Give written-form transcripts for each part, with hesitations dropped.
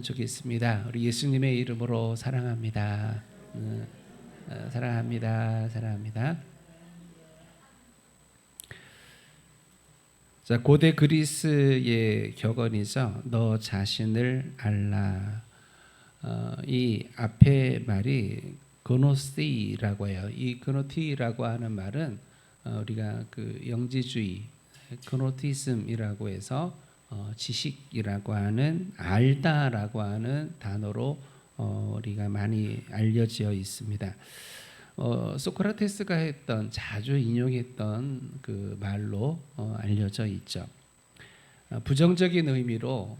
적이 있습니다. 우리 예수님의 이름으로 사랑합니다. 사랑합니다. 사랑합니다. 자, 고대 그리스의 격언이죠. 너 자신을 알라. 이 앞에 말이 그노시라고 해요. 이 그노티라고 하는 말은 우리가 그 영지주의 그노티즘이라고 해서 지식이라고 하는 알다라고 하는 단어로 우리가 많이 알려져 있습니다. 소크라테스가 했던 자주 인용했던 그 말로 알려져 있죠. 부정적인 의미로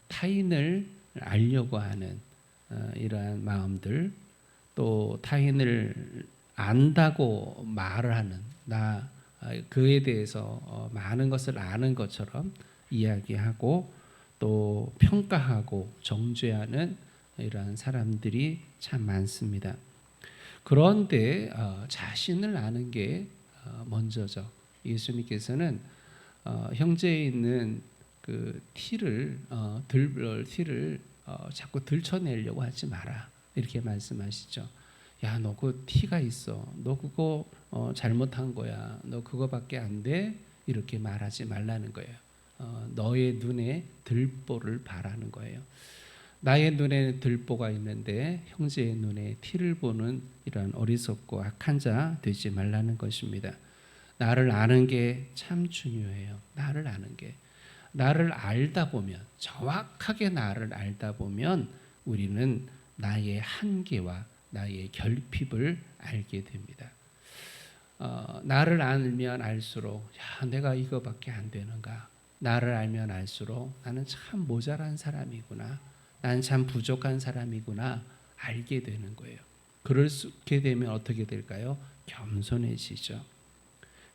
타인을 알려고 하는 이러한 마음들, 또 타인을 안다고 말을 하는 그에 대해서 많은 것을 아는 것처럼 이야기하고 또 평가하고 정죄하는 이러한 사람들이 참 많습니다. 그런데 자신을 아는 게 먼저죠. 예수님께서는 형제에 있는 그 티를 자꾸 들춰내려고 하지 마라 이렇게 말씀하시죠. 야, 너 그 티가 있어. 너 그거 잘못한 거야. 너 그거밖에 안 돼. 이렇게 말하지 말라는 거예요. 너의 눈에 들보를 바라는 거예요. 나의 눈에 들보가 있는데 형제의 눈에 티를 보는 이런 어리석고 악한 자 되지 말라는 것입니다. 나를 아는 게 참 중요해요. 나를 아는 게. 나를 알다 보면, 정확하게 나를 알다 보면 우리는 나의 한계와 나의 결핍을 알게 됩니다. 나를 알면 알수록 야, 내가 이거밖에 안 되는가. 나를 알면 알수록 나는 참 모자란 사람이구나. 나는 참 부족한 사람이구나. 알게 되는 거예요. 그렇게 되면 어떻게 될까요? 겸손해지죠.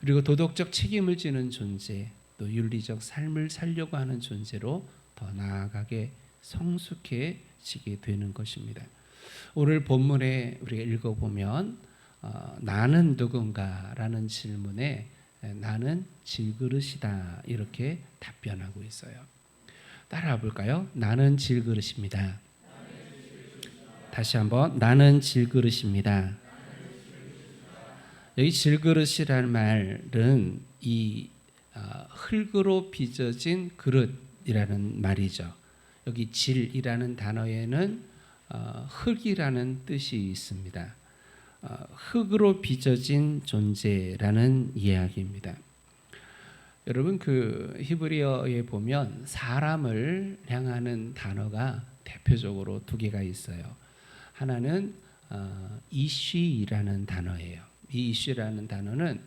그리고 도덕적 책임을 지는 존재, 또 윤리적 삶을 살려고 하는 존재로 더 나아가게 성숙해지게 되는 것입니다. 오늘 본문에 우리가 읽어보면 나는 누군가라는 질문에 나는 질그릇이다 이렇게 답변하고 있어요. 따라와 볼까요? 나는 질그릇입니다. 다시 한번 나는 질그릇입니다. 여기 질그릇이라는 말은 이 흙으로 빚어진 그릇이라는 말이죠. 여기 질이라는 단어에는 흙이라는 뜻이 있습니다. 흙으로 빚어진 존재라는 이야기입니다. 여러분 그 히브리어에 보면 사람을 향하는 단어가 대표적으로 두 개가 있어요. 하나는 이쉬라는 단어예요. 이 이쉬라는 단어는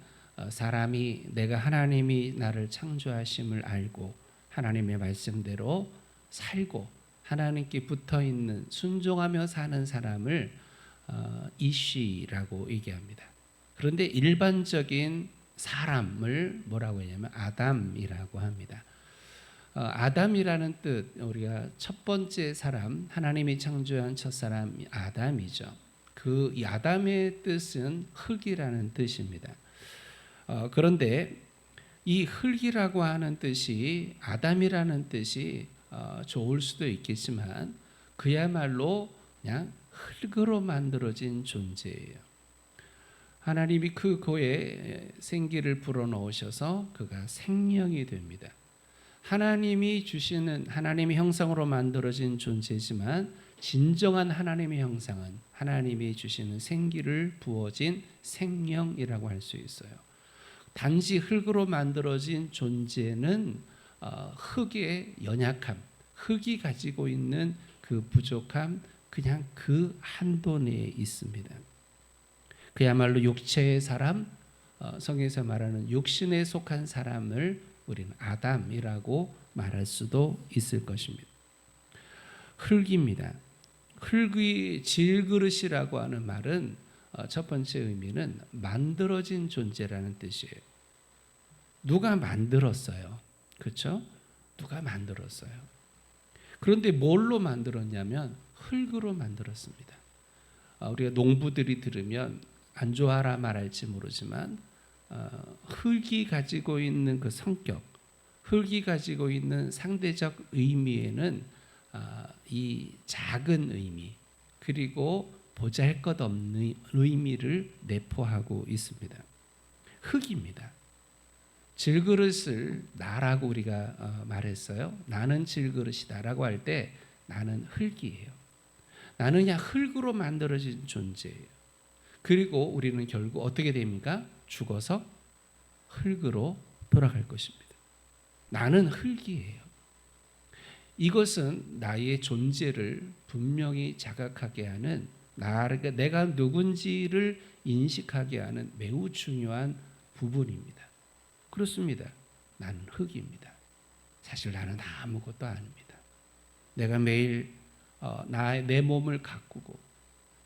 사람이 내가 하나님이 나를 창조하심을 알고 하나님의 말씀대로 살고 하나님께 붙어 있는 순종하며 사는 사람을 이쉬라고 얘기합니다. 그런데 일반적인 사람을 뭐라고 하냐면 아담이라고 합니다. 아담이라는 뜻, 우리가 첫 번째 사람, 하나님이 창조한 첫 사람이 아담이죠. 그 아담의 뜻은 흙이라는 뜻입니다. 그런데 이 흙이라고 하는 뜻이 아담이라는 뜻이 좋을 수도 있겠지만 그야말로 그냥 흙으로 만들어진 존재예요. 하나님이 그에 생기를 불어넣으셔서 그가 생명이 됩니다. 하나님이 주시는 하나님의 형상으로 만들어진 존재지만 진정한 하나님의 형상은 하나님이 주시는 생기를 부어진 생명이라고 할 수 있어요. 단지 흙으로 만들어진 존재는 흙의 연약함, 흙이 가지고 있는 그 부족함, 그냥 그 한도 내에 있습니다. 그야말로 육체의 사람, 성경에서 말하는 육신에 속한 사람을 우리는 아담이라고 말할 수도 있을 것입니다. 흙입니다. 흙의 질그릇이라고 하는 말은 첫 번째 의미는 만들어진 존재라는 뜻이에요. 누가 만들었어요. 그렇죠? 누가 만들었어요. 그런데 뭘로 만들었냐면 흙으로 만들었습니다. 우리가 농부들이 들으면 안 좋아하라 말할지 모르지만 흙이 가지고 있는 그 성격, 흙이 가지고 있는 상대적 의미에는 이 작은 의미 그리고 보잘것없는 의미를 내포하고 있습니다. 흙입니다. 질그릇을 나라고 우리가 말했어요. 나는 질그릇이다라고 할 때 나는 흙이에요. 나는 그냥 흙으로 만들어진 존재예요. 그리고 우리는 결국 어떻게 됩니까? 죽어서 흙으로 돌아갈 것입니다. 나는 흙이에요. 이것은 나의 존재를 분명히 자각하게 하는 내가 누군지를 인식하게 하는 매우 중요한 부분입니다. 그렇습니다. 나는 흙입니다. 사실 나는 아무것도 아닙니다. 내가 매일 내 몸을 가꾸고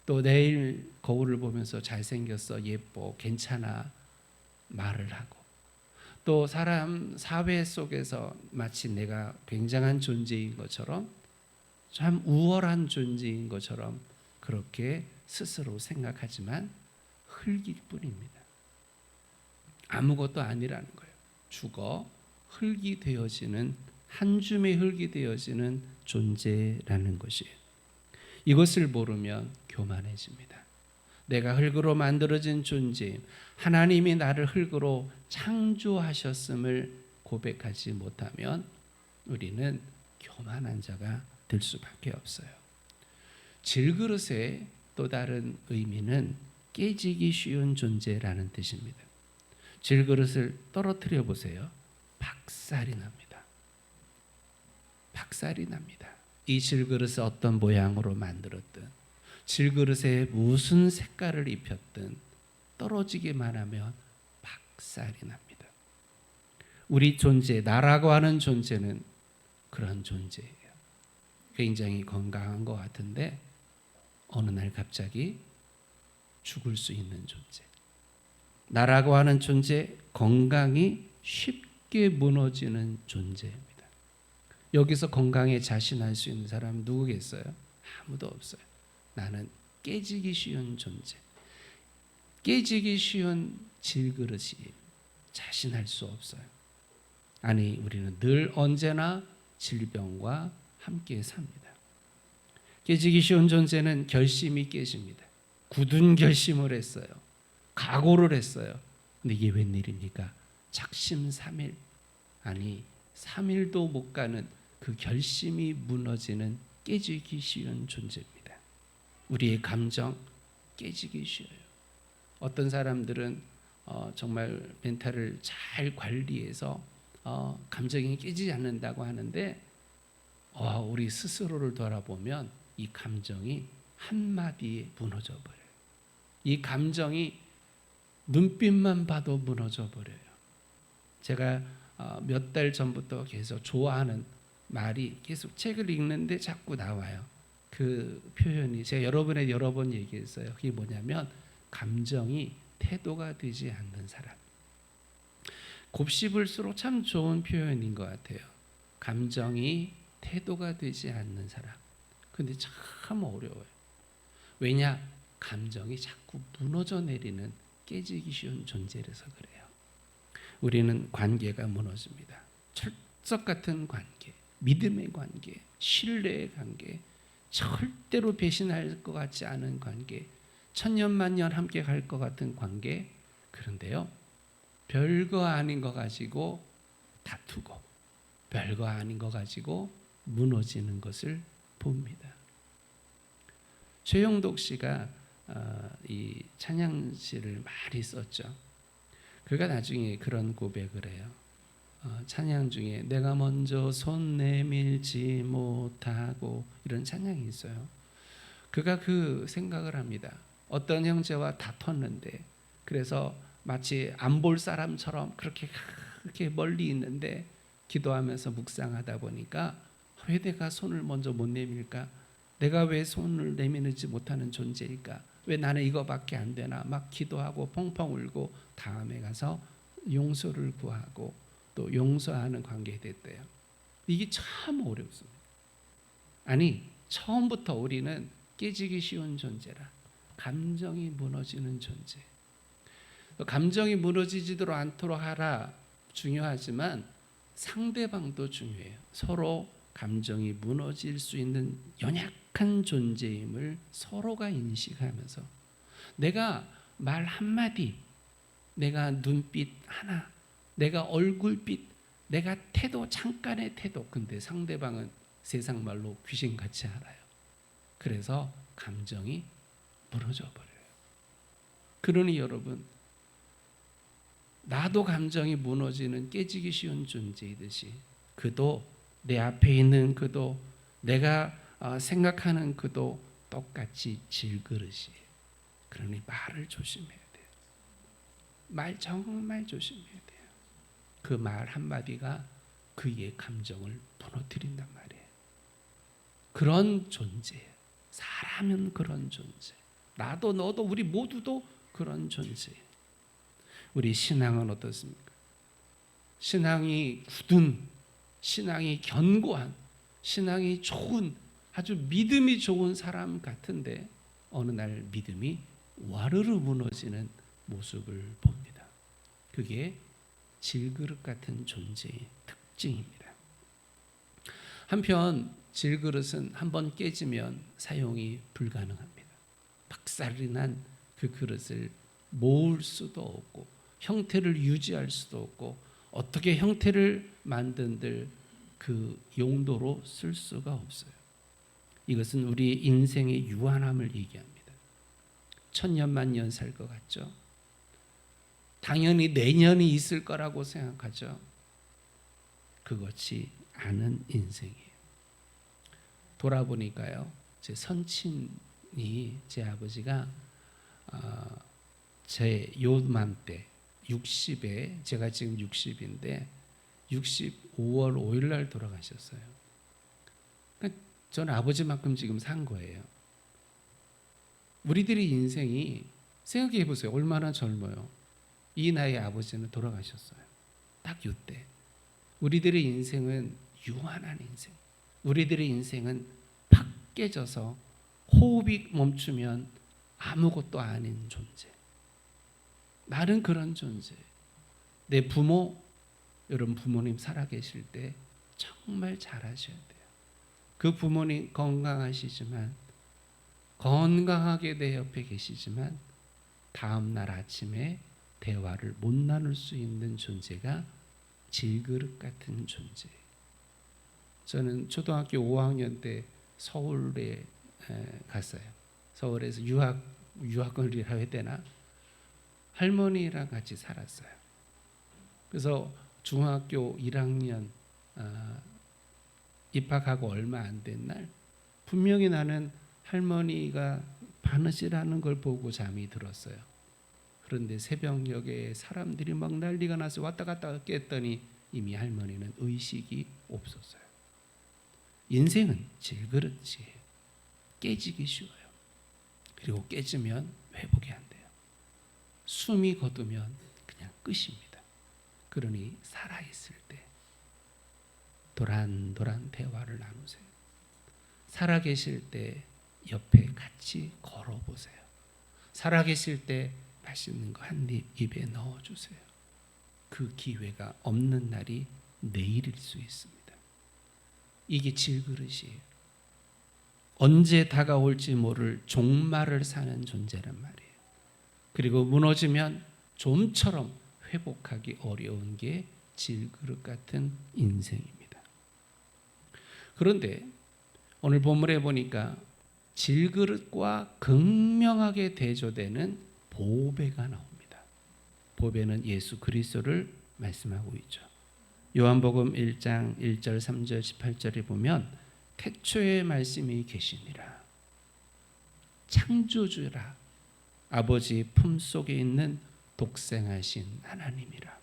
또 내일 거울을 보면서 잘생겼어, 예뻐, 괜찮아 말을 하고 또 사회 속에서 마치 내가 굉장한 존재인 것처럼 참 우월한 존재인 것처럼 그렇게 스스로 생각하지만 흙일 뿐입니다. 아무것도 아니라는 거예요. 죽어 흙이 되어지는 한 줌의 흙이 되어지는 존재라는 것이에요. 이것을 모르면 교만해집니다. 내가 흙으로 만들어진 존재, 하나님이 나를 흙으로 창조하셨음을 고백하지 못하면 우리는 교만한 자가 될 수밖에 없어요. 질그릇의 또 다른 의미는 깨지기 쉬운 존재라는 뜻입니다. 질그릇을 떨어뜨려 보세요. 박살이 납니다. 박살이 납니다. 이 질그릇을 어떤 모양으로 만들었든 질그릇에 무슨 색깔을 입혔든 떨어지기만 하면 박살이 납니다. 우리 존재, 나라고 하는 존재는 그런 존재예요. 굉장히 건강한 것 같은데 어느 날 갑자기 죽을 수 있는 존재. 나라고 하는 존재, 건강이 쉽게 무너지는 존재입니다. 여기서 건강에 자신할 수 있는 사람 누구겠어요? 아무도 없어요. 나는 깨지기 쉬운 존재. 깨지기 쉬운 질그릇이 자신할 수 없어요. 아니, 우리는 늘 언제나 질병과 함께 삽니다. 깨지기 쉬운 존재는 결심이 깨집니다. 굳은 결심을 했어요. 각오를 했어요. 근데 이게 웬일입니까? 작심 3일. 아니 3일도 못 가는 그 결심이 무너지는 깨지기 쉬운 존재입니다. 우리의 감정 깨지기 쉬워요. 어떤 사람들은 정말 멘탈을 잘 관리해서 감정이 깨지지 않는다고 하는데 우리 스스로를 돌아보면 이 감정이 한마디에 무너져 버려요. 이 감정이 눈빛만 봐도 무너져 버려요. 제가 몇 달 전부터 계속 좋아하는 말이 계속 책을 읽는데 자꾸 나와요. 그 표현이 제가 여러 번 얘기했어요. 그게 뭐냐면 감정이 태도가 되지 않는 사람. 곱씹을수록 참 좋은 표현인 것 같아요. 감정이 태도가 되지 않는 사람. 근데 참 어려워요. 왜냐? 감정이 자꾸 무너져 내리는 깨지기 쉬운 존재라서 그래요. 우리는 관계가 무너집니다. 철석 같은 관계, 믿음의 관계, 신뢰의 관계, 절대로 배신할 것 같지 않은 관계, 천년만년 함께 갈 것 같은 관계. 그런데요, 별거 아닌 거 가지고 다투고 별거 아닌 거 가지고 무너지는 것을 봅니다. 최영독 씨가 이 찬양시를 많이 썼죠. 그가 나중에 그런 고백을 해요. 찬양 중에 내가 먼저 손 내밀지 못하고 이런 찬양이 있어요. 그가 그 생각을 합니다. 어떤 형제와 다퉜는데 그래서 마치 안 볼 사람처럼 그렇게 멀리 있는데 기도하면서 묵상하다 보니까 왜 내가 손을 먼저 못 내밀까? 내가 왜 손을 내미는지 못하는 존재일까? 왜 나는 이거밖에 안 되나? 막 기도하고 펑펑 울고 다음에 가서 용서를 구하고 또 용서하는 관계가 됐대요. 이게 참 어렵습니다. 아니, 처음부터 우리는 깨지기 쉬운 존재라. 감정이 무너지는 존재. 감정이 무너지지도 않도록 하라 중요하지만 상대방도 중요해요. 서로 감정이 무너질 수 있는 연약한 존재임을 서로가 인식하면서 내가 말 한마디, 내가 눈빛 하나, 내가 얼굴빛, 내가 태도, 잠깐의 태도, 근데 상대방은 세상 말로 귀신같이 알아요. 그래서 감정이 무너져 버려요. 그러니 여러분, 나도 감정이 무너지는 깨지기 쉬운 존재이듯이 그도, 내 앞에 있는 그도, 내가 생각하는 그도 똑같이 질그릇이에요. 그러니 말을 조심해야 돼요. 말 정말 조심해야 돼요. 그 말 한마디가 그의 감정을 무너뜨린단 말이에요. 그런 존재예요. 사람은 그런 존재. 나도 너도 우리 모두도 그런 존재예요. 우리 신앙은 어떻습니까? 신앙이 굳은, 신앙이 견고한, 신앙이 좋은, 아주 믿음이 좋은 사람 같은데 어느 날 믿음이 와르르 무너지는 모습을 봅니다. 그게 질그릇 같은 존재의 특징입니다. 한편 질그릇은 한번 깨지면 사용이 불가능합니다. 박살이 난 그 그릇을 모을 수도 없고 형태를 유지할 수도 없고 어떻게 형태를 만든들 그 용도로 쓸 수가 없어요. 이것은 우리 인생의 유한함을 얘기합니다. 천년만년 살 것 같죠? 당연히 내년이 있을 거라고 생각하죠. 그것이 않은 인생이에요. 돌아보니까요, 제 선친이, 제 아버지가 제 요맘때 60에, 제가 지금 60인데 65월 5일 날 돌아가셨어요. 그러니까 저는 아버지만큼 지금 산 거예요. 우리들의 인생이, 생각해 보세요. 얼마나 젊어요. 이 나이에 아버지는 돌아가셨어요. 딱 이때. 우리들의 인생은 유한한 인생. 우리들의 인생은 팍 깨져서 호흡이 멈추면 아무것도 아닌 존재. 나는 그런 존재. 내 부모, 여러분 부모님 살아계실 때 정말 잘하셔야 돼요. 그 부모님 건강하시지만, 건강하게 내 옆에 계시지만 다음 날 아침에 대화를 못 나눌 수 있는 존재가 질그릇 같은 존재. 저는 초등학교 5학년 때 서울에 갔어요. 서울에서 유학을 해야 되나? 할머니랑 같이 살았어요. 그래서 중학교 1학년 입학하고 얼마 안 된 날 분명히 나는 할머니가 바느질하는 걸 보고 잠이 들었어요. 그런데 새벽녘에 사람들이 막 난리가 나서 왔다 갔다 깼더니 이미 할머니는 의식이 없었어요. 인생은 질그릇이에요. 깨지기 쉬워요. 그리고 깨지면 회복이 안 돼요. 숨이 거두면 그냥 끝입니다. 그러니 살아있을 때 도란도란 대화를 나누세요. 살아계실 때 옆에 같이 걸어보세요. 살아계실 때 맛있는 거 한 입 입에 넣어주세요. 그 기회가 없는 날이 내일일 수 있습니다. 이게 질그릇이에요. 언제 다가올지 모를 종말을 사는 존재란 말이에요. 그리고 무너지면 좀처럼 회복하기 어려운 게 질그릇 같은 인생입니다. 그런데 오늘 본문에 보니까 질그릇과 극명하게 대조되는 보배가 나옵니다. 보배는 예수 그리스도를 말씀하고 있죠. 요한복음 1장 1절 3절 18절에 보면 태초에 말씀이 계시니라. 창조주라. 아버지 품속에 있는 독생하신 하나님이라.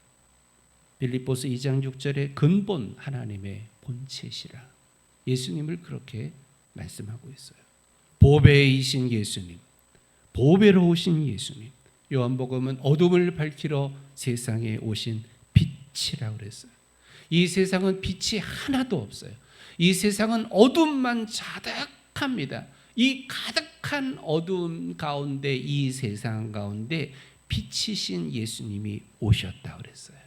빌립보서 2장 6절에 근본 하나님의 본체시라. 예수님을 그렇게 말씀하고 있어요. 보배이신 예수님, 보배로 오신 예수님. 요한복음은 어둠을 밝히러 세상에 오신 빛이라고 그랬어요. 이 세상은 빛이 하나도 없어요. 이 세상은 어둠만 자득합니다. 이 가득한 어둠 가운데, 이 세상 가운데 빛이신 예수님이 오셨다 그랬어요.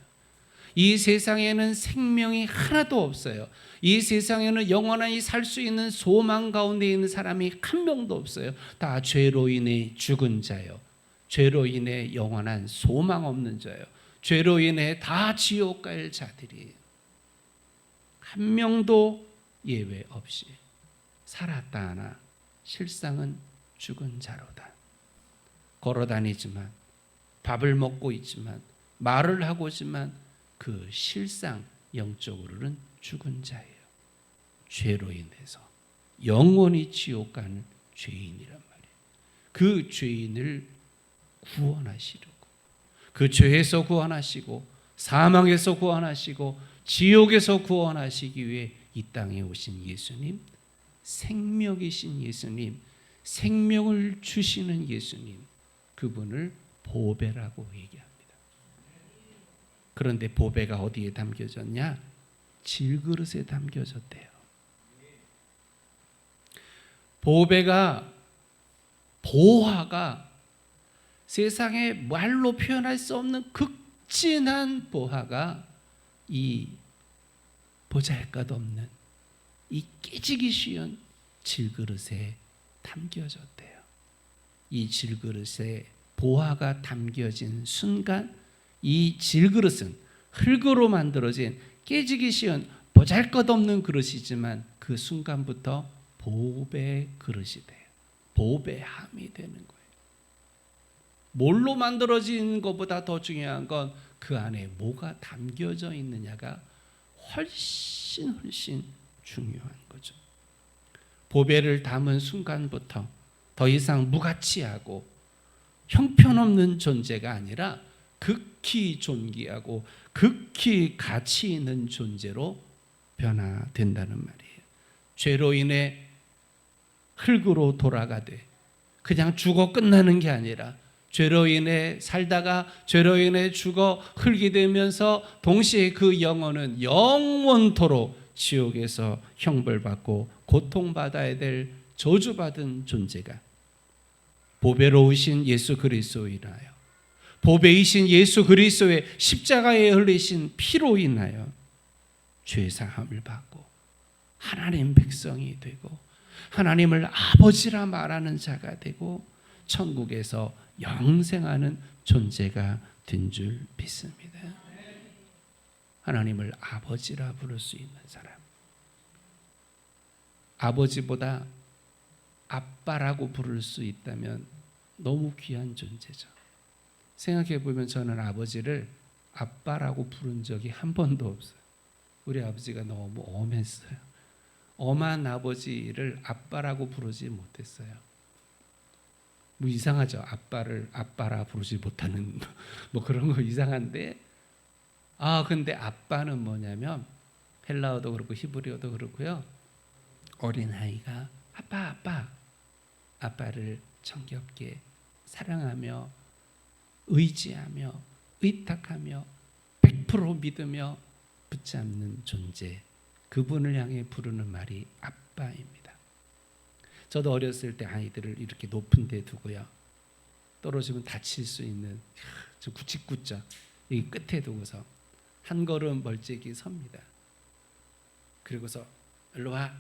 이 세상에는 생명이 하나도 없어요. 이 세상에는 영원히 살 수 있는 소망 가운데 있는 사람이 한 명도 없어요. 다 죄로 인해 죽은 자요, 죄로 인해 영원한 소망 없는 자요, 죄로 인해 다 지옥 갈 자들이에요. 한 명도 예외 없이 살았다 하나 실상은 죽은 자로다. 걸어다니지만, 밥을 먹고 있지만, 말을 하고 있지만 그 실상 영적으로는 죽은 자예요. 죄로 인해서 영원히 지옥 가는 죄인이란 말이에요. 그 죄인을 구원하시려고, 그 죄에서 구원하시고 사망에서 구원하시고 지옥에서 구원하시기 위해 이 땅에 오신 예수님, 생명이신 예수님, 생명을 주시는 예수님, 그분을 보배라고 얘기합니다. 그런데 보배가 어디에 담겨졌냐? 질그릇에 담겨졌대요. 보배가, 보화가 세상에 말로 표현할 수 없는 극진한 보화가 이 보잘것없는, 이 깨지기 쉬운 질그릇에 담겨졌대요. 이 질그릇에 보화가 담겨진 순간 이 질그릇은 흙으로 만들어진 깨지기 쉬운 보잘것없는 그릇이지만 그 순간부터 보배 그릇이 돼요. 보배함이 되는 거예요. 뭘로 만들어진 것보다 더 중요한 건 그 안에 뭐가 담겨져 있느냐가 훨씬 중요한 거죠. 보배를 담은 순간부터 더 이상 무가치하고 형편없는 존재가 아니라 극히 존귀하고 극히 가치 있는 존재로 변화된다는 말이에요. 죄로 인해 흙으로 돌아가되 그냥 죽어 끝나는 게 아니라 죄로 인해 살다가 죄로 인해 죽어 흙이 되면서 동시에 그 영혼은 영원토록 지옥에서 형벌받고 고통받아야 될 저주받은 존재가 보배로우신 예수 그리스도로 인하여, 보배이신 예수 그리스도의 십자가에 흘리신 피로 인하여 죄사함을 받고 하나님 백성이 되고 하나님을 아버지라 말하는 자가 되고 천국에서 영생하는 존재가 된 줄 믿습니다. 하나님을 아버지라 부를 수 있는 사람, 아버지보다 아빠라고 부를 수 있다면 너무 귀한 존재죠. 생각해 보면 저는 아버지를 아빠라고 부른 적이 한 번도 없어요. 우리 아버지가 너무 엄했어요. 엄한 아버지를 아빠라고 부르지 못했어요. 뭐 이상하죠. 아빠를 아빠라 부르지 못하는 뭐 그런 거 이상한데, 근데 아빠는 뭐냐면 헬라어도 그렇고 히브리어도 그렇고요. 어린아이가 아빠를 정겹게 사랑하며 의지하며 의탁하며 100% 믿으며 붙잡는 존재, 그분을 향해 부르는 말이 아빠입니다. 저도 어렸을 때 아이들을 이렇게 높은 데 두고요, 떨어지면 다칠 수 있는 저 구치구자 이 끝에 두고서 한 걸음 멀찍이 섭니다. 그리고서 일로 와.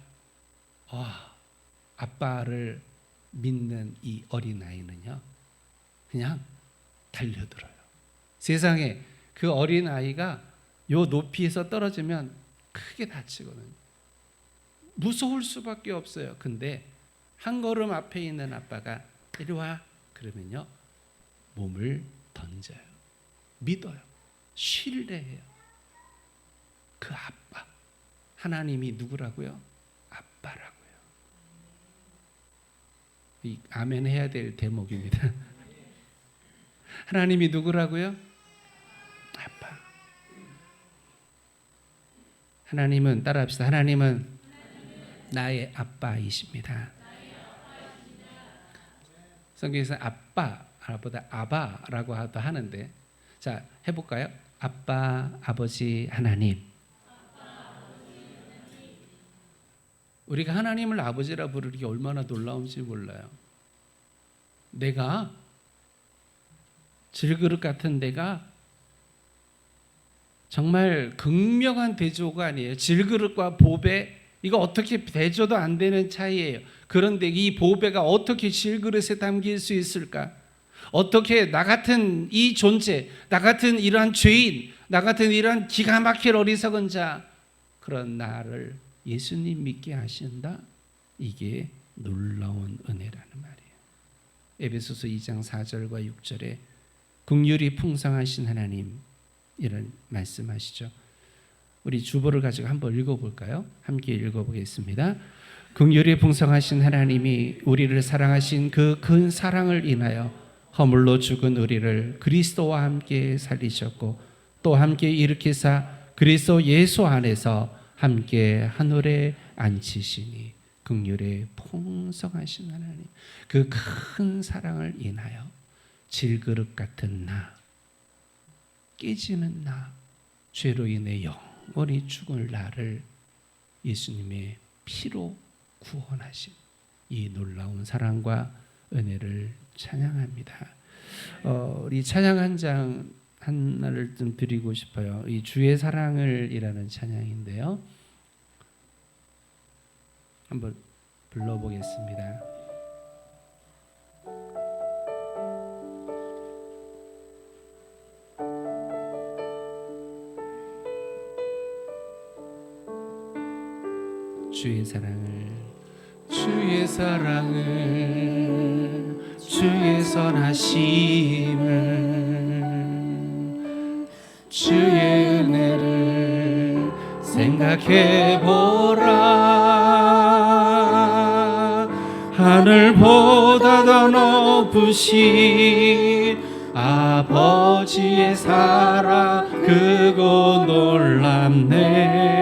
아빠를 믿는 이 어린아이는요 그냥 달려들어요. 세상에 그 어린아이가 요 높이에서 떨어지면 크게 다치거든요. 무서울 수밖에 없어요. 근데 한 걸음 앞에 있는 아빠가 이리 와 그러면요 몸을 던져요. 믿어요. 신뢰해요. 그 아빠, 하나님이 누구라고요? 아빠라고요. 이 아멘 해야 될 대목입니다. 하나님이 누구라고요? 아빠. 하나님은, 따라합시다. 하나님은 나의 아빠이십니다. 성경에서 아빠보다 아바라고 하는데, 자 해볼까요? 아빠, 아버지, 하나님. 우리가 하나님을 아버지라 부르는 게 얼마나 놀라운지 몰라요. 내가 질그릇 같은 데가 정말 극명한 대조가 아니에요. 질그릇과 보배, 이거 어떻게 대조도 안 되는 차이예요. 그런데 이 보배가 어떻게 질그릇에 담길 수 있을까? 어떻게 나 같은 이 존재, 나 같은 이러한 죄인, 나 같은 이러한 기가 막힐 어리석은 자, 그런 나를 예수님 믿게 하신다? 이게 놀라운 은혜라는 말이에요. 에베소서 2장 4절과 6절에 긍휼이 풍성하신 하나님, 이런 말씀하시죠. 우리 주보를 가지고 한번 읽어볼까요? 함께 읽어보겠습니다. 긍휼이 풍성하신 하나님이 우리를 사랑하신 그 큰 사랑을 인하여 허물로 죽은 우리를 그리스도와 함께 살리셨고 또 함께 일으키사 그리스도 예수 안에서 함께 하늘에 앉히시니, 긍휼에 풍성하신 하나님, 그 큰 사랑을 인하여 질그릇 같은 나, 깨지는 나, 죄로 인해 영원히 죽을 나를 예수님의 피로 구원하신 이 놀라운 사랑과 은혜를 찬양합니다. 우리 찬양 한 장 하나를 좀 드리고 싶어요. 이 주의 사랑을 이라는 찬양인데요. 한번 불러보겠습니다. 주의 사랑을, 주의 사랑을, 주의 선하심을, 주의 은혜를 생각해보라. 하늘보다 더 높으신 아버지의 사랑, 그거 놀랍네.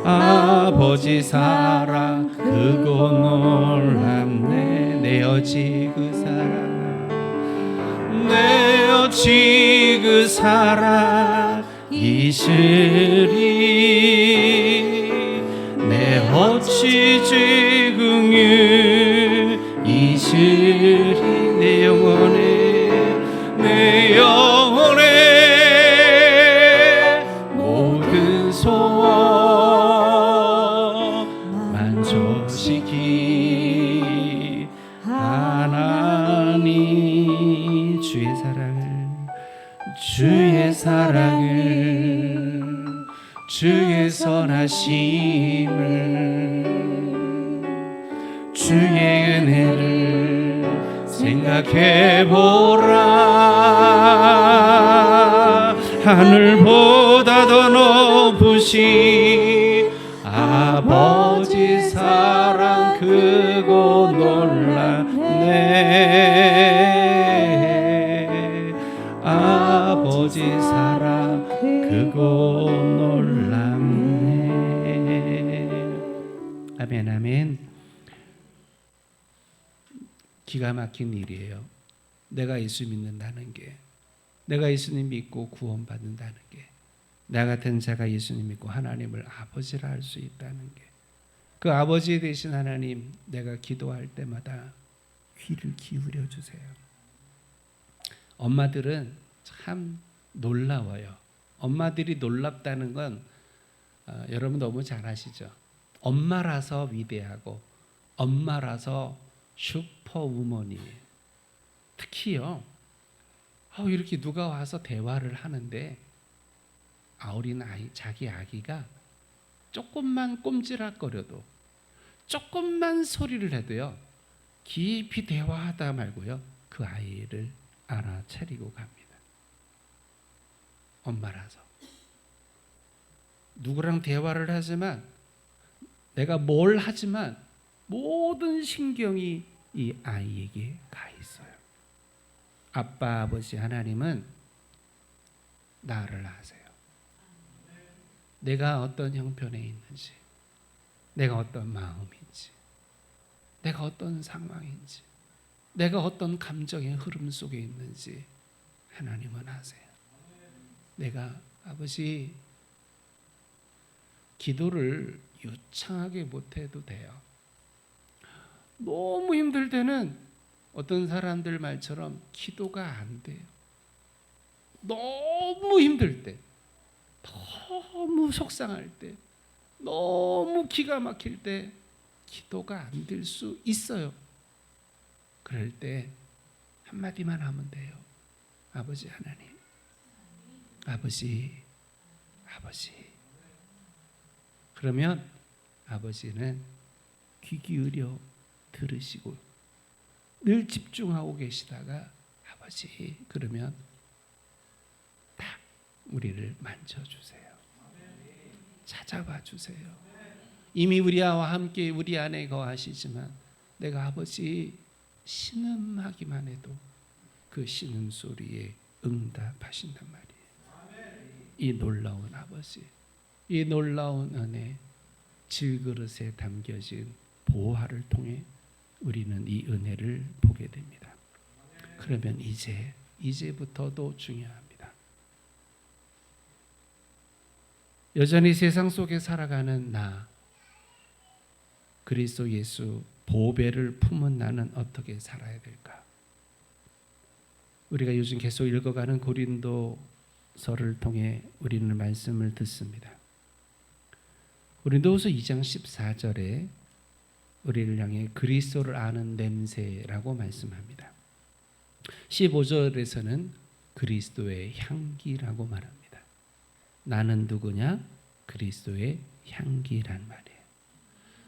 아버지 사랑, 그거 놀랍네. 내 어지 그 사랑, 내 어찌 그 사랑 이시리, 내 어찌 죄 긍휼 이시리. 내 영혼에, 내 영혼에 모든 소원 만족시키 하나님. 주의 사랑을, 주의 사랑을, 주의 선하심을, 주의 은혜를 생각해보라. 하늘보다 더 높으신 아버지 사랑, 그거 놀랍네. 아버지 사랑, 그거 놀랍네. 아멘, 아멘. 기가 막힌 일이에요. 내가 예수 믿는다는 게, 내가 예수님 믿고 구원받는다는 게, 나 같은 자가 예수님 믿고 하나님을 아버지라 할 수 있다는 게, 그 아버지 되신 하나님, 내가 기도할 때마다 귀를 기울여 주세요. 엄마들은 참 놀라워요. 엄마들이 놀랍다는 건 여러분 너무 잘 아시죠? 엄마라서 위대하고 엄마라서 슈퍼우먼이에요. 특히요, 이렇게 누가 와서 대화를 하는데 어린 아이, 자기 아기가 조금만 꼼지락거려도, 조금만 소리를 해도요, 깊이 대화하다 말고요, 그 아이를 알아차리고 갑니다. 엄마라서. 누구랑 대화를 하지만, 내가 뭘 하지만 모든 신경이 이 아이에게 가 있어요. 아빠, 아버지 하나님은 나를 아세요. 내가 어떤 형편에 있는지, 내가 어떤 마음인지, 내가 어떤 상황인지, 내가 어떤 감정의 흐름 속에 있는지 하나님은 아세요. 내가 아버지 기도를 유창하게 못해도 돼요. 너무 힘들 때는 어떤 사람들 말처럼 기도가 안 돼요. 너무 힘들 때, 너무 속상할 때, 너무 기가 막힐 때 기도가 안 될 수 있어요. 그럴 때 한마디만 하면 돼요. 아버지 하나님, 아버지, 아버지. 그러면 아버지는 귀 기울여 들으시고 늘 집중하고 계시다가 아버지 그러면 딱 우리를 만져주세요. 찾아봐 주세요. 이미 우리와 함께 우리 안에 거하시지만 내가 아버지 신음하기만 해도 그 신음소리에 응답하신단 말이에요. 이 놀라운 아버지, 이 놀라운 은혜, 질그릇에 담겨진 보화를 통해 우리는 이 은혜를 보게 됩니다. 그러면 이제부터도 중요합니다. 여전히 세상 속에 살아가는 나, 그리스도 예수 보배를 품은 나는 어떻게 살아야 될까? 우리가 요즘 계속 읽어가는 고린도서를 통해 우리는 말씀을 듣습니다. 고린도후서 2장 14절에 우리를 향해 그리스도를 아는 냄새라고 말씀합니다. 15절에서는 그리스도의 향기라고 말합니다. 나는 누구냐? 그리스도의 향기란 말이에요.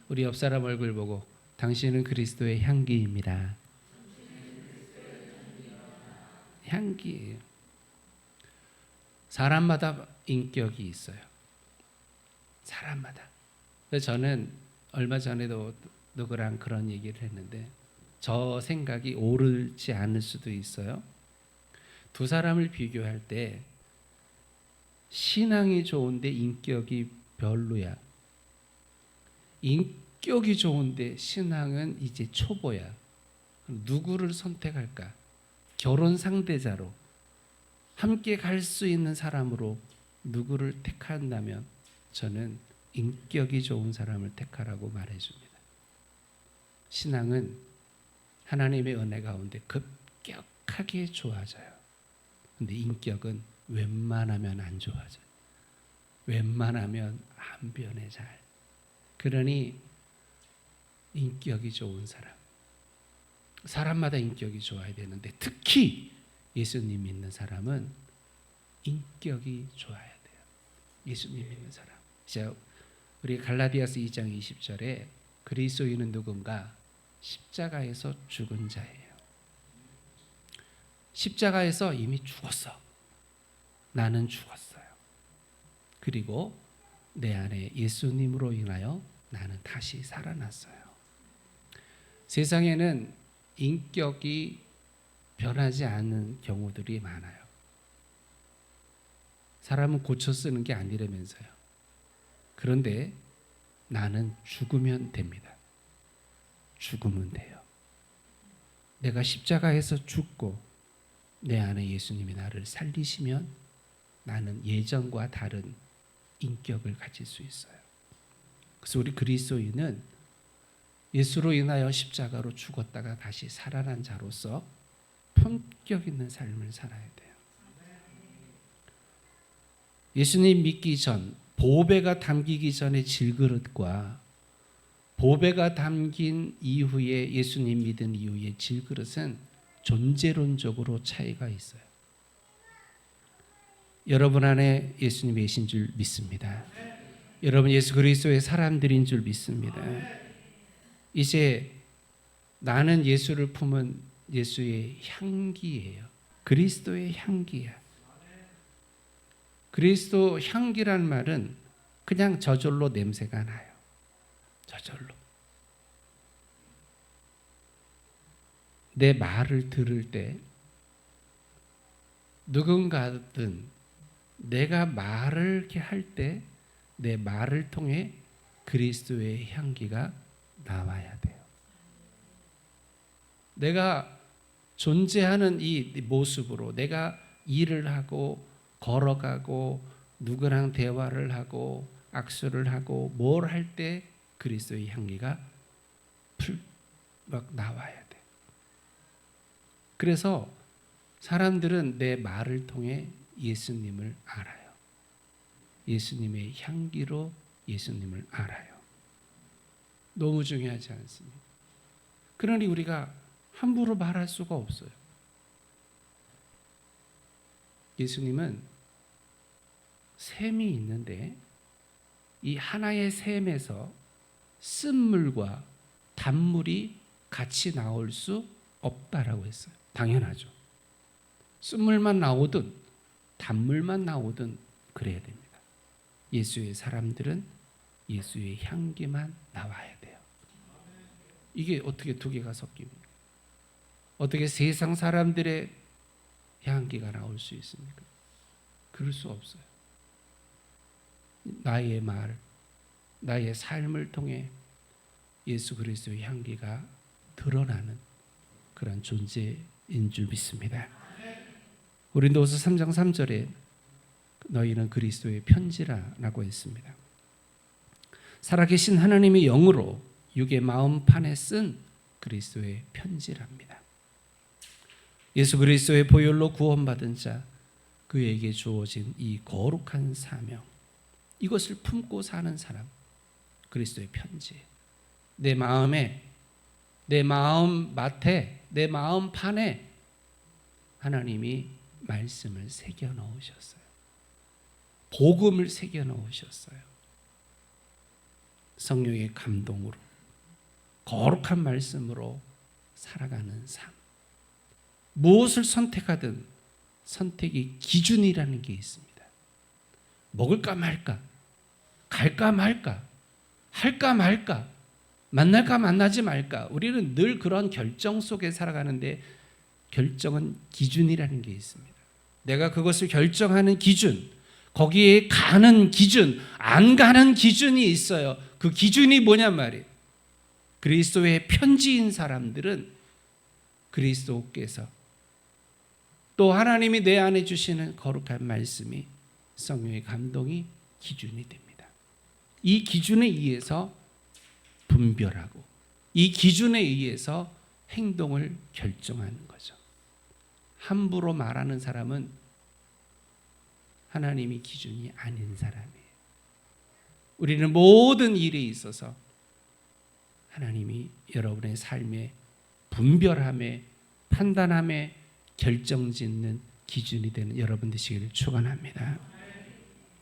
우리 옆 사람 얼굴 보고 당신은 그리스도의 향기입니다. 향기예요. 사람마다 인격이 있어요. 사람마다. 그래서 저는 얼마 전에도 누구랑 그런 얘기를 했는데 저 생각이 옳지 않을 수도 있어요. 두 사람을 비교할 때 신앙이 좋은데 인격이 별로야. 인격이 좋은데 신앙은 이제 초보야. 누구를 선택할까? 결혼 상대자로 함께 갈 수 있는 사람으로 누구를 택한다면 저는 인격이 좋은 사람을 택하라고 말해줍니다. 신앙은 하나님의 은혜 가운데 급격하게 좋아져요. 근데 인격은 웬만하면 안 좋아져요. 웬만하면 안 변해 잘. 그러니 인격이 좋은 사람마다 인격이 좋아야 되는데 특히 예수님 믿는 사람은 인격이 좋아야 돼요. 예수님 믿는 사람. 우리 갈라디아서 2장 20절에 그리스도인은 누군가? 십자가에서 죽은 자예요. 십자가에서 이미 죽었어. 나는 죽었어요. 그리고 내 안에 예수님으로 인하여 나는 다시 살아났어요. 세상에는 인격이 변하지 않는 경우들이 많아요. 사람은 고쳐 쓰는 게 아니라면서요. 그런데 나는 죽으면 됩니다. 죽으면 돼요. 내가 십자가에서 죽고 내 안에 예수님이 나를 살리시면 나는 예전과 다른 인격을 가질 수 있어요. 그래서 우리 그리스도인은 예수로 인하여 십자가로 죽었다가 다시 살아난 자로서 품격 있는 삶을 살아야 돼요. 예수님 믿기 전, 보배가 담기기 전의 질그릇과 보배가 담긴 이후에 예수님 믿은 이후의 질그릇은 존재론적으로 차이가 있어요. 여러분 안에 예수님이 계신 줄 믿습니다. 여러분 예수 그리스도의 사람들인 줄 믿습니다. 이제 나는 예수를 품은 예수의 향기예요. 그리스도의 향기야. 그리스도 향기란 말은 그냥 저절로 냄새가 나요. 저절로. 내 말을 들을 때 누군가든 내가 말을 이렇게 할 때 내 말을 통해 그리스도의 향기가 나와야 돼요. 내가 존재하는 이 모습으로 내가 일을 하고 걸어가고 누구랑 대화를 하고 악수를 하고 뭘 할 때 그리스도의 향기가 막 나와야 돼. 그래서 사람들은 내 말을 통해 예수님을 알아요. 예수님의 향기로 예수님을 알아요. 너무 중요하지 않습니까? 그러니 우리가 함부로 말할 수가 없어요. 예수님은 샘이 있는데 이 하나의 샘에서 쓴물과 단물이 같이 나올 수 없다라고 했어요. 당연하죠. 쓴물만 나오든 단물만 나오든 그래야 됩니다. 예수의 사람들은 예수의 향기만 나와야 돼요. 이게 어떻게 두 개가 섞입니까? 어떻게 세상 사람들의 향기가 나올 수 있습니까? 그럴 수 없어요. 나의 말, 나의 삶을 통해 예수 그리스도의 향기가 드러나는 그런 존재인 줄 믿습니다. 고린도후서 3장 3절에 너희는 그리스도의 편지라라고 했습니다. 살아계신 하나님의 영으로 육의 마음판에 쓴 그리스도의 편지랍니다. 예수 그리스도의 보혈로 구원받은 자, 그에게 주어진 이 거룩한 사명, 이것을 품고 사는 사람, 그리스도의 편지. 내 마음에, 내 마음밭에, 내 마음판에 하나님이 말씀을 새겨 넣으셨어요. 복음을 새겨 넣으셨어요. 성령의 감동으로 거룩한 말씀으로 살아가는 삶. 무엇을 선택하든 선택의 기준이라는 게 있습니다. 먹을까 말까, 갈까 말까, 할까 말까, 만날까 만나지 말까. 우리는 늘 그런 결정 속에 살아가는데 결정은 기준이라는 게 있습니다. 내가 그것을 결정하는 기준, 거기에 가는 기준, 안 가는 기준이 있어요. 그 기준이 뭐냔 말이에요. 그리스도의 편지인 사람들은 그리스도께서 또 하나님이 내 안에 주시는 거룩한 말씀이 성령의 감동이 기준이 됩니다. 이 기준에 의해서 분별하고 이 기준에 의해서 행동을 결정하는 거죠. 함부로 말하는 사람은 하나님이 기준이 아닌 사람이에요. 우리는 모든 일에 있어서 하나님이 여러분의 삶에 분별함에 판단함에 결정짓는 기준이 되는 여러분 되시기를 축원합니다.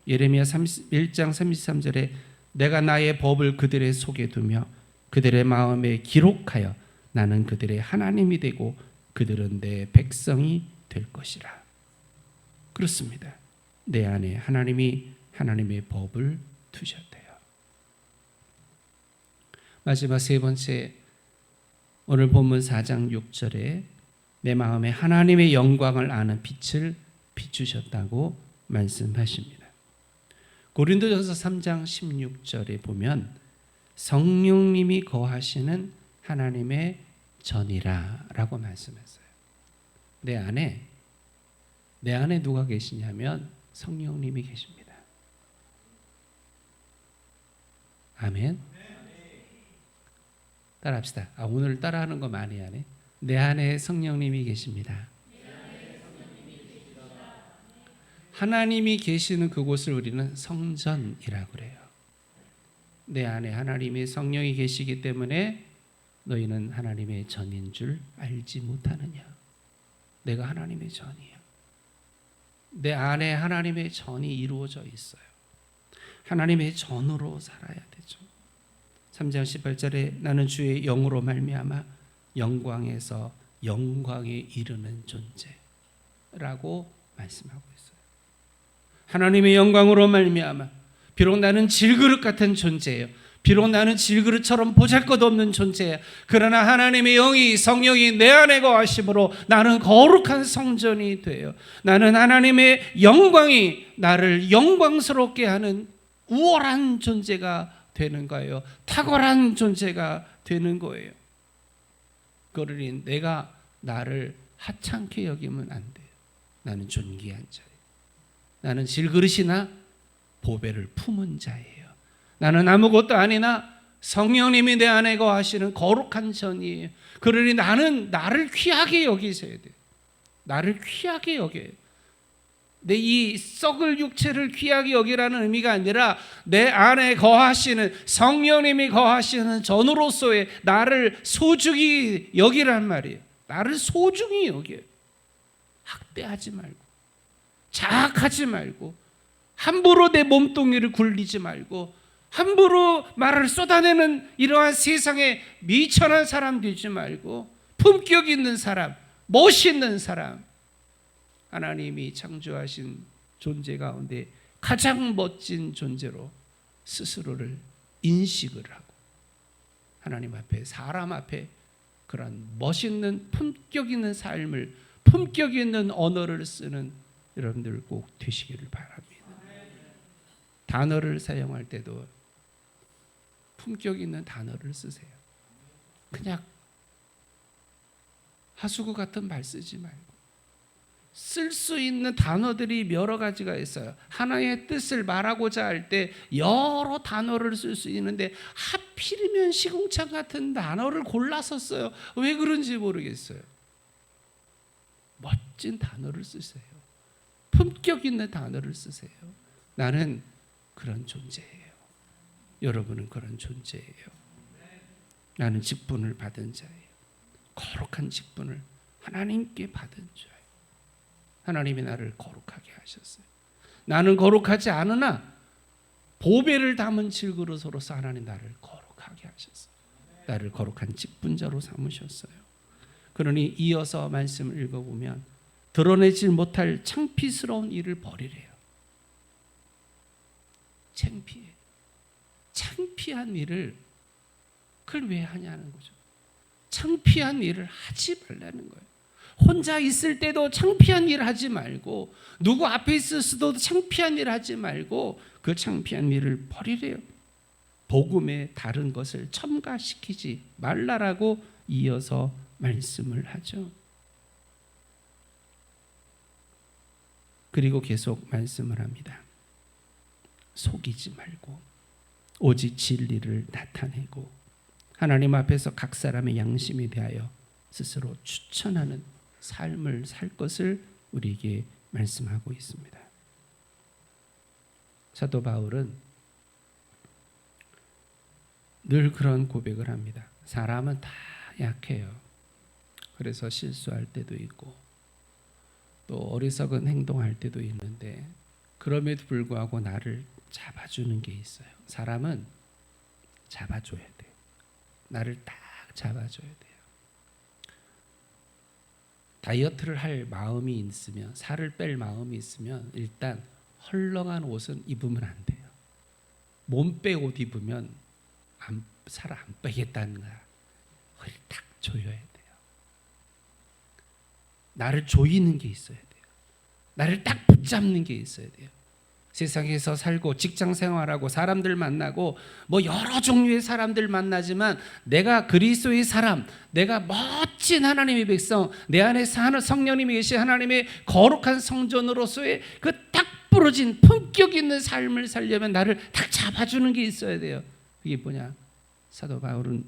예레미야 1장 33절에 내가 나의 법을 그들의 속에 두며 그들의 마음에 기록하여 나는 그들의 하나님이 되고 그들은 내 백성이 될 것이라. 그렇습니다. 내 안에 하나님이 하나님의 법을 두셨대요. 마지막 세 번째, 오늘 본문 4장 6절에 내 마음에 하나님의 영광을 아는 빛을 비추셨다고 말씀하십니다. 고린도전서 3장 16절에 보면 성령님이 거하시는 하나님의 전이라 라고 말씀했어요. 내 안에 누가 계시냐면 성령님이 계십니다. 아멘. 따라합시다. 오늘 따라하는 거 많이 하네. 내 안에 성령님이 계십니다. 하나님이 계시는 그곳을 우리는 성전이라고 그래요. 내 안에 하나님의 성령이 계시기 때문에 너희는 하나님의 전인 줄 알지 못하느냐. 내가 하나님의 전이야. 내 안에 하나님의 전이 이루어져 있어요. 하나님의 전으로 살아야 되죠. 3장 18절에 나는 주의 영으로 말미암아 영광에서 영광에 이르는 존재라고 말씀하고 있어요. 하나님의 영광으로 말미암아 비록 나는 질그릇 같은 존재예요. 비록 나는 질그릇처럼 보잘것없는 존재야. 그러나 하나님의 영이 성령이 내 안에 거하심으로 나는 거룩한 성전이 돼요. 나는 하나님의 영광이 나를 영광스럽게 하는 우월한 존재가 되는 거예요. 탁월한 존재가 되는 거예요. 그러니 내가 나를 하찮게 여기면 안 돼요. 나는 존귀한 자예요. 나는 질그릇이나 보배를 품은 자예요. 나는 아무것도 아니나 성령님이 내 안에 거하시는 거룩한 전이에요. 그러니 나는 나를 귀하게 여기셔야 돼요. 나를 귀하게 여겨요. 내 이 썩을 육체를 귀하게 여기라는 의미가 아니라 내 안에 거하시는 성령님이 거하시는 전으로서의 나를 소중히 여기란 말이에요. 나를 소중히 여겨요. 학대하지 말고, 자학하지 말고, 함부로 내 몸뚱이를 굴리지 말고, 함부로 말을 쏟아내는 이러한 세상에 미천한 사람 되지 말고, 품격 있는 사람, 멋있는 사람, 하나님이 창조하신 존재 가운데 가장 멋진 존재로 스스로를 인식을 하고 하나님 앞에, 사람 앞에 그런 멋있는 품격 있는 삶을, 품격 있는 언어를 쓰는 여러분들 꼭 되시기를 바랍니다. 단어를 사용할 때도 품격 있는 단어를 쓰세요. 그냥 하수구 같은 말 쓰지 말고, 쓸 수 있는 단어들이 여러 가지가 있어요. 하나의 뜻을 말하고자 할 때 여러 단어를 쓸 수 있는데 하필이면 시궁창 같은 단어를 골라서 써요. 왜 그런지 모르겠어요. 멋진 단어를 쓰세요. 품격 있는 단어를 쓰세요. 나는 그런 존재예요. 여러분은 그런 존재예요. 나는 직분을 받은 자예요. 거룩한 직분을 하나님께 받은 자예요. 하나님이 나를 거룩하게 하셨어요. 나는 거룩하지 않으나 보배를 담은 질그릇으로서 하나님 나를 거룩하게 하셨어요. 나를 거룩한 직분자로 삼으셨어요. 그러니 이어서 말씀을 읽어보면 드러내지 못할 창피스러운 일을 버리래요. 창피해. 창피한 일을 그걸 왜 하냐는 거죠. 창피한 일을 하지 말라는 거예요. 혼자 있을 때도 창피한 일을 하지 말고, 누구 앞에 있을 수도 창피한 일을 하지 말고 그 창피한 일을 버리래요. 복음에 다른 것을 첨가시키지 말라라고 이어서 말씀을 하죠. 그리고 계속 말씀을 합니다. 속이지 말고 오직 진리를 나타내고 하나님 앞에서 각 사람의 양심에 대하여 스스로 추천하는 삶을 살 것을 우리에게 말씀하고 있습니다. 사도 바울은 늘 그런 고백을 합니다. 사람은 다 약해요. 그래서 실수할 때도 있고 또 어리석은 행동할 때도 있는데 그럼에도 불구하고 나를 잡아주는 게 있어요. 사람은 잡아줘야 돼. 나를 딱 잡아줘야 돼요. 다이어트를 할 마음이 있으면, 살을 뺄 마음이 있으면 일단 헐렁한 옷은 입으면 안 돼요. 몸빼 옷 입으면 살 안 빼겠다는 거야. 허리 딱 조여야 돼요. 나를 조이는 게 있어야 돼요. 나를 딱 붙잡는 게 있어야 돼요. 세상에서 살고 직장 생활하고 사람들 만나고 뭐 여러 종류의 사람들 만나지만 내가 그리스도의 사람, 내가 멋진 하나님의 백성, 내 안에 사는 성령님이 계신 하나님의 거룩한 성전으로서의 그 딱 부러진 품격 있는 삶을 살려면 나를 딱 잡아주는 게 있어야 돼요. 그게 뭐냐? 사도 바울은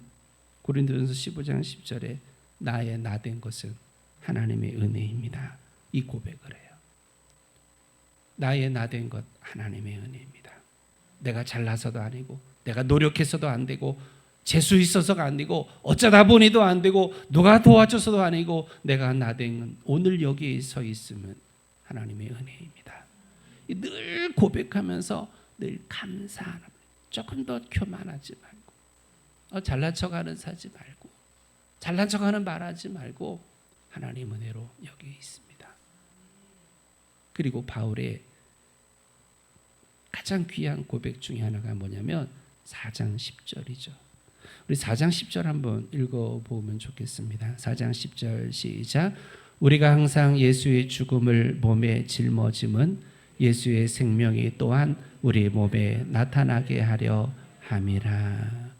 고린도전서 15장 10절에 나의 나된 것은 하나님의 은혜입니다. 이 고백을 해요. 나의 나된 것 하나님의 은혜입니다. 내가 잘나서도 아니고 내가 노력해서도 안 되고 재수 있어서가 안 되고 어쩌다 보니도 안 되고 누가 도와줘서도 아니고 내가 나된 건 오늘 여기에 서 있으면 하나님의 은혜입니다. 늘 고백하면서 늘 감사하는, 조금 더 교만하지 말고 잘난 척하는 사지 말고 잘난 척하는 말하지 말고 하나님 은혜로 여기 있습니다. 그리고 바울의 가장 귀한 고백 중에 하나가 뭐냐면 4장 10절이죠. 우리 4장 10절 한번 읽어보면 좋겠습니다. 4장 10절 시작. 우리가 항상 예수의 죽음을 몸에 짊어짐은 예수의 생명이 또한 우리 몸에 나타나게 하려 함이라.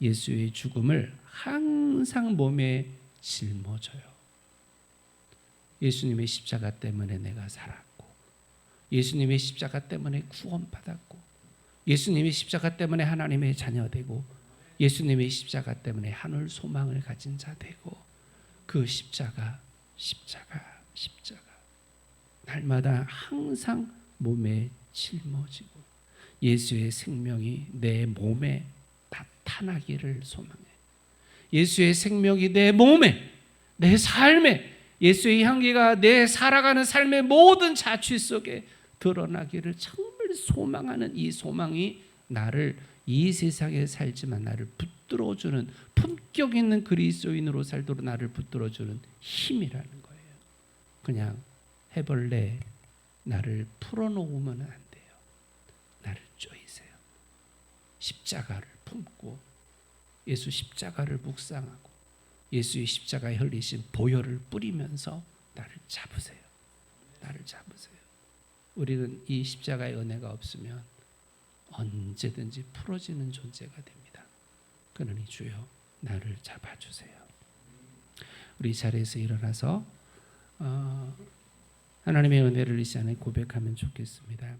예수의 죽음을 항상 몸에 짊어져요. 예수님의 십자가 때문에 내가 살았고, 예수님의 십자가 때문에 구원받았고, 예수님의 십자가 때문에 하나님의 자녀되고, 예수님의 십자가 때문에 하늘 소망을 가진 자 되고, 그 십자가 날마다 항상 몸에 짊어지고 예수의 생명이 내 몸에 나타나기를 소망해. 예수의 생명이 내 몸에, 내 삶에, 예수의 향기가 내 살아가는 삶의 모든 자취 속에 드러나기를 정말 소망하는 이 소망이 나를 이 세상에 살지만 나를 붙들어주는, 품격 있는 그리스도인으로 살도록 나를 붙들어주는 힘이라는 거예요. 그냥 해벌레 나를 풀어놓으면 안 돼요. 나를 쪼이세요. 십자가를 품고 예수 십자가를 묵상하고 예수의 십자가에 흘리신 보혈을 뿌리면서 나를 잡으세요. 나를 잡으세요. 우리는 이 십자가의 은혜가 없으면 언제든지 풀어지는 존재가 됩니다. 그러니 주여 나를 잡아주세요. 우리 자리에서 일어나서 하나님의 은혜를 이 시간에 고백하면 좋겠습니다.